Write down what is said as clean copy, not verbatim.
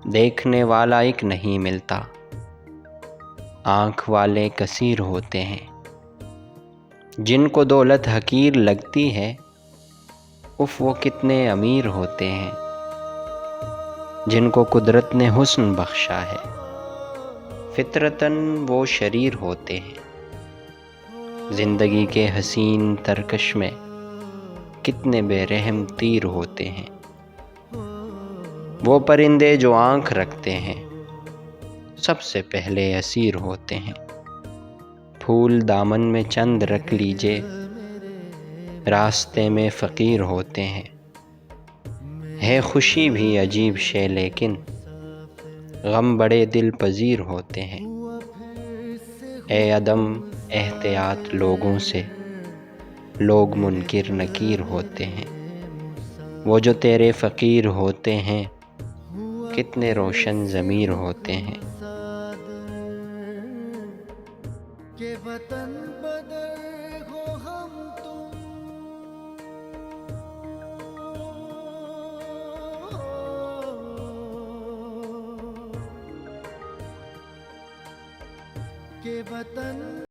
دیکھنے والا ایک نہیں ملتا، آنکھ والے کثیر ہوتے ہیں۔ جن کو دولت حقیر لگتی ہے، اف وہ کتنے امیر ہوتے ہیں۔ جن کو قدرت نے حسن بخشا ہے، فطرتاً وہ شریر ہوتے ہیں۔ زندگی کے حسین ترکش میں کتنے بے رحم تیر ہوتے ہیں۔ وہ پرندے جو آنکھ رکھتے ہیں، سب سے پہلے اسیر ہوتے ہیں۔ پھول دامن میں چند رکھ لیجے، راستے میں فقیر ہوتے ہیں۔ ہے خوشی بھی عجیب شے لیکن غم بڑے دل پذیر ہوتے ہیں۔ اے عدم احتیاط لوگوں سے، لوگ منکر نکیر ہوتے ہیں۔ وہ جو تیرے فقیر ہوتے ہیں، کتنے روشن ضمیر ہوتے ہیں۔ کہ وطن بدر ہو ہم تم، کہ وطن